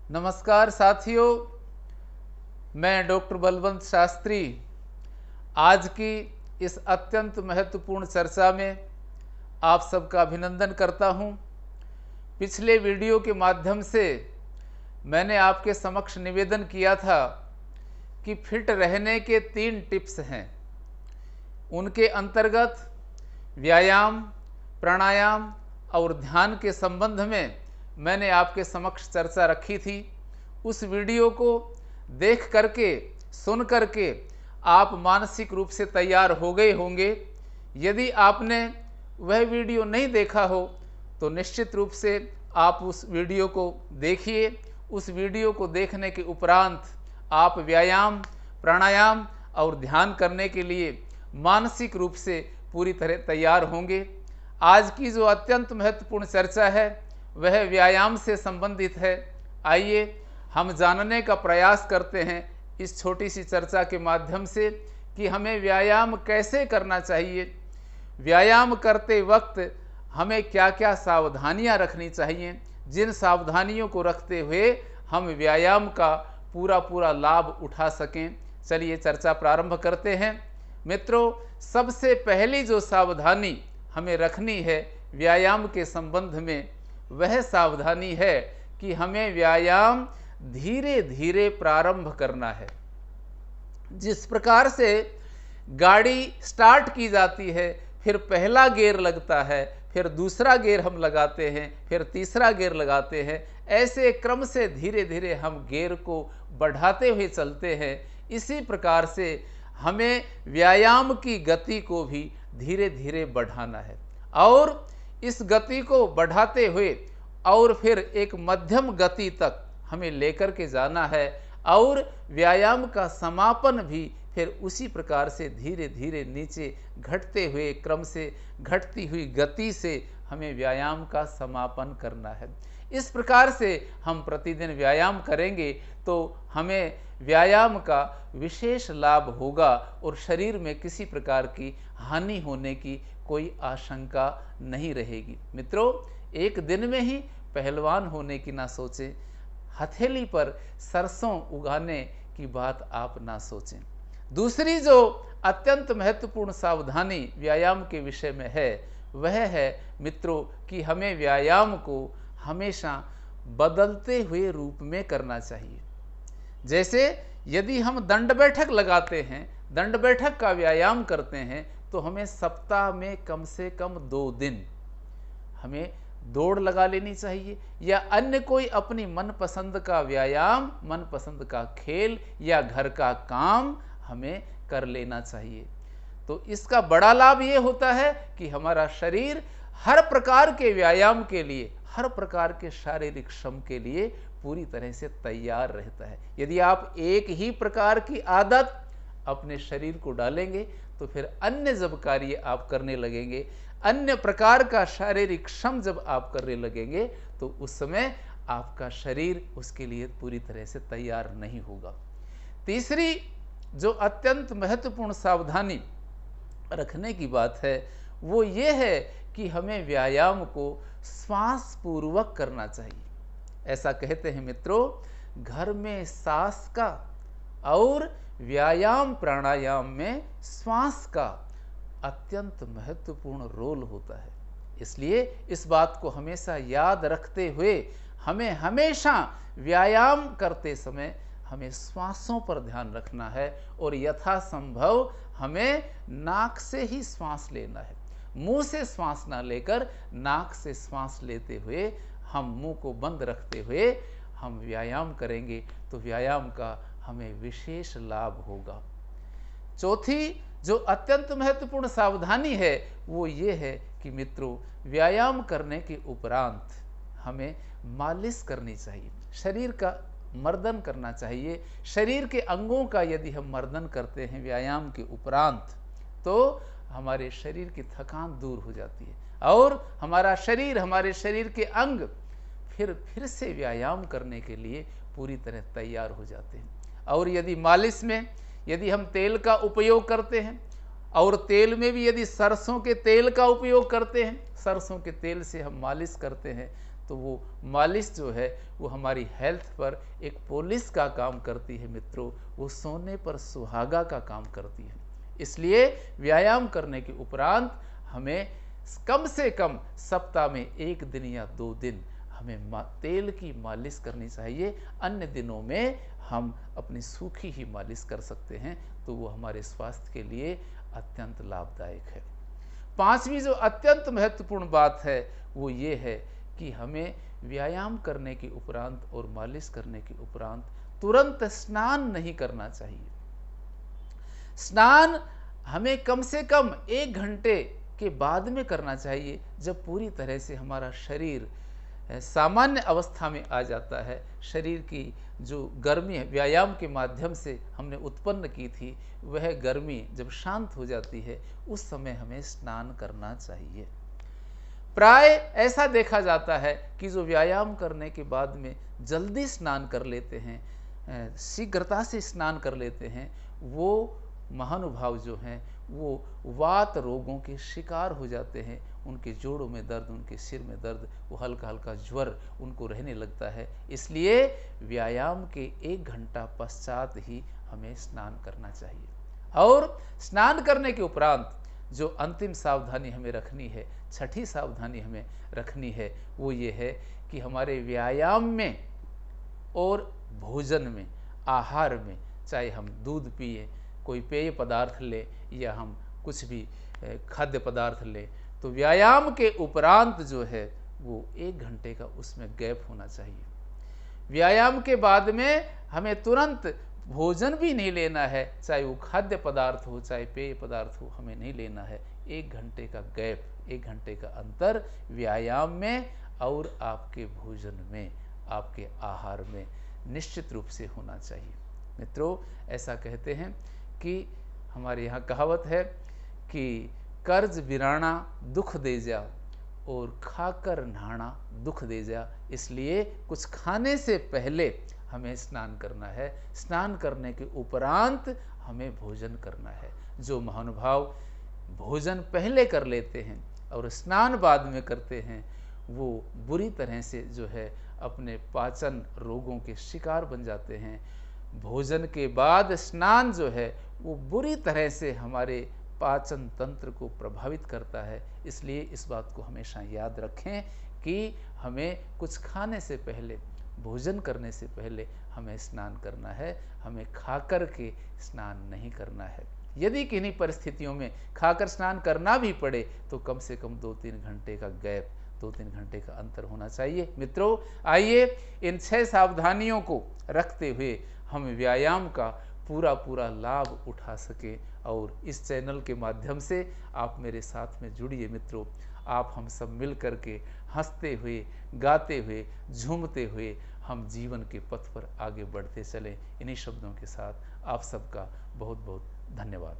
नमस्कार साथियों, मैं डॉक्टर बलवंत शास्त्री आज की इस अत्यंत महत्वपूर्ण चर्चा में आप सबका अभिनंदन करता हूं। पिछले वीडियो के माध्यम से मैंने आपके समक्ष निवेदन किया था कि फिट रहने के 3 टिप्स हैं। उनके अंतर्गत व्यायाम, प्राणायाम और ध्यान के संबंध में मैंने आपके समक्ष चर्चा रखी थी। उस वीडियो को देख करके, सुन करके आप मानसिक रूप से तैयार हो गए होंगे। यदि आपने वह वीडियो नहीं देखा हो तो निश्चित रूप से आप उस वीडियो को देखिए। उस वीडियो को देखने के उपरांत आप व्यायाम, प्राणायाम और ध्यान करने के लिए मानसिक रूप से पूरी तरह तैयार होंगे। आज की जो अत्यंत महत्वपूर्ण चर्चा है वह व्यायाम से संबंधित है। आइए हम जानने का प्रयास करते हैं इस छोटी सी चर्चा के माध्यम से कि हमें व्यायाम कैसे करना चाहिए, व्यायाम करते वक्त हमें क्या क्या सावधानियां रखनी चाहिए, जिन सावधानियों को रखते हुए हम व्यायाम का पूरा लाभ उठा सकें। चलिए चर्चा प्रारंभ करते हैं। मित्रों, सबसे पहली जो सावधानी हमें रखनी है व्यायाम के संबंध में, वह सावधानी है कि हमें व्यायाम धीरे धीरे प्रारंभ करना है। जिस प्रकार से गाड़ी स्टार्ट की जाती है, फिर पहला गियर लगता है, फिर दूसरा गियर हम लगाते हैं, फिर तीसरा गियर लगाते हैं, ऐसे क्रम से धीरे धीरे हम गियर को बढ़ाते हुए चलते हैं। इसी प्रकार से हमें व्यायाम की गति को भी धीरे धीरे बढ़ाना है और इस गति को बढ़ाते हुए और फिर एक मध्यम गति तक हमें लेकर के जाना है और व्यायाम का समापन भी फिर उसी प्रकार से धीरे धीरे नीचे घटते हुए क्रम से, घटती हुई गति से हमें व्यायाम का समापन करना है। इस प्रकार से हम प्रतिदिन व्यायाम करेंगे तो हमें व्यायाम का विशेष लाभ होगा और शरीर में किसी प्रकार की हानि होने की कोई आशंका नहीं रहेगी। मित्रों, एक दिन में ही पहलवान होने की ना सोचें, हथेली पर सरसों उगाने की बात आप ना सोचें। दूसरी जो अत्यंत महत्वपूर्ण सावधानी व्यायाम के विषय में है वह है मित्रों कि हमें व्यायाम को हमेशा बदलते हुए रूप में करना चाहिए। जैसे यदि हम दंड बैठक लगाते हैं, दंड बैठक का व्यायाम करते हैं, तो हमें सप्ताह में कम से कम 2 दिन हमें दौड़ लगा लेनी चाहिए या अन्य कोई अपनी मनपसंद का व्यायाम, मनपसंद का खेल या घर का काम हमें कर लेना चाहिए। तो इसका बड़ा लाभ ये होता है कि हमारा शरीर हर प्रकार के व्यायाम के लिए, हर प्रकार के शारीरिक श्रम के लिए पूरी तरह से तैयार रहता है। यदि आप एक ही प्रकार की आदत अपने शरीर को डालेंगे तो फिर अन्य जब कार्य आप करने लगेंगे, अन्य प्रकार का शारीरिक श्रम जब आप करने लगेंगे तो उस समय आपका शरीर उसके लिए पूरी तरह से तैयार नहीं होगा। तीसरी जो अत्यंत महत्वपूर्ण सावधानी रखने की बात है वो ये है कि हमें व्यायाम को श्वास पूर्वक करना चाहिए। ऐसा कहते हैं मित्रों, घर में सांस का और व्यायाम प्राणायाम में श्वास का अत्यंत महत्वपूर्ण रोल होता है। इसलिए इस बात को हमेशा याद रखते हुए हमें हमेशा व्यायाम करते समय हमें श्वासों पर ध्यान रखना है और यथासंभव हमें नाक से ही श्वास लेना है। मुंह से श्वास ना लेकर नाक से श्वास लेते हुए हम मुंह को बंद रखते हुए हम व्यायाम करेंगे तो व्यायाम का हमें विशेष लाभ होगा। चौथी जो अत्यंत महत्वपूर्ण सावधानी है वो ये है कि मित्रों, व्यायाम करने के उपरांत हमें मालिश करनी चाहिए, शरीर का मर्दन करना चाहिए। शरीर के अंगों का यदि हम मर्दन करते हैं व्यायाम के उपरांत तो हमारे शरीर की थकान दूर हो जाती है और हमारा शरीर, हमारे शरीर के अंग फिर से व्यायाम करने के लिए पूरी तरह तैयार हो जाते हैं। और यदि मालिश में यदि हम तेल का उपयोग करते हैं और तेल में भी यदि सरसों के तेल का उपयोग करते हैं, सरसों के तेल से हम मालिश करते हैं तो वो मालिश जो है वो हमारी हेल्थ पर एक पॉलिश का काम करती है मित्रों, वो सोने पर सुहागा का काम करती है। इसलिए व्यायाम करने के उपरांत हमें कम से कम सप्ताह में 1 दिन या 2 दिन हमें तेल की मालिश करनी चाहिए। अन्य दिनों में हम अपनी सूखी ही मालिश कर सकते हैं, तो वो हमारे स्वास्थ्य के लिए अत्यंत लाभदायक है। 5वीं जो अत्यंत महत्वपूर्ण बात है वो ये है कि हमें व्यायाम करने के उपरांत और मालिश करने के उपरांत तुरंत स्नान नहीं करना चाहिए। स्नान हमें कम से कम 1 घंटे के बाद में करना चाहिए, जब पूरी तरह से हमारा शरीर सामान्य अवस्था में आ जाता है। शरीर की जो गर्मी है व्यायाम के माध्यम से हमने उत्पन्न की थी, वह गर्मी जब शांत हो जाती है उस समय हमें स्नान करना चाहिए। प्राय ऐसा देखा जाता है कि जो व्यायाम करने के बाद में जल्दी स्नान कर लेते हैं, शीघ्रता से स्नान कर लेते हैं, वो महानुभाव जो हैं वो वात रोगों के शिकार हो जाते हैं। उनके जोड़ों में दर्द, उनके सिर में दर्द, वो हल्का हल्का ज्वर उनको रहने लगता है। इसलिए व्यायाम के 1 घंटा पश्चात ही हमें स्नान करना चाहिए। और स्नान करने के उपरांत जो अंतिम सावधानी हमें रखनी है, छठी सावधानी हमें रखनी है, वो ये है कि हमारे व्यायाम में और भोजन में, आहार में, चाहे हम दूध पिए, कोई पेय पदार्थ ले या हम कुछ भी खाद्य पदार्थ ले, तो व्यायाम के उपरांत जो है वो 1 घंटे का उसमें गैप होना चाहिए। व्यायाम के बाद में हमें तुरंत भोजन भी नहीं लेना है, चाहे वो खाद्य पदार्थ हो चाहे पेय पदार्थ हो, हमें नहीं लेना है। 1 घंटे का गैप, 1 घंटे का अंतर व्यायाम में और आपके भोजन में, आपके आहार में निश्चित रूप से होना चाहिए। मित्रों, ऐसा कहते हैं कि हमारे यहाँ कहावत है कि कर्ज बिराना दुख दे जा और खाकर नहाना दुख दे जा। इसलिए कुछ खाने से पहले हमें स्नान करना है, स्नान करने के उपरांत हमें भोजन करना है। जो महानुभाव भोजन पहले कर लेते हैं और स्नान बाद में करते हैं, वो बुरी तरह से जो है अपने पाचन रोगों के शिकार बन जाते हैं। भोजन के बाद स्नान जो है वो बुरी तरह से हमारे पाचन तंत्र को प्रभावित करता है। इसलिए इस बात को हमेशा याद रखें कि हमें कुछ खाने से पहले, भोजन करने से पहले हमें स्नान करना है, हमें खाकर के स्नान नहीं करना है। यदि किन्हीं परिस्थितियों में खाकर स्नान करना भी पड़े तो कम से कम 2-3 घंटे का गैप, 2-3 घंटे का अंतर होना चाहिए। मित्रों, आइए इन 6 सावधानियों को रखते हुए हम व्यायाम का पूरा लाभ उठा सके। और इस चैनल के माध्यम से आप मेरे साथ में जुड़िए मित्रों। आप हम सब मिल कर के हंसते हुए, गाते हुए, झूमते हुए हम जीवन के पथ पर आगे बढ़ते चलें। इन्हीं शब्दों के साथ आप सबका बहुत बहुत धन्यवाद।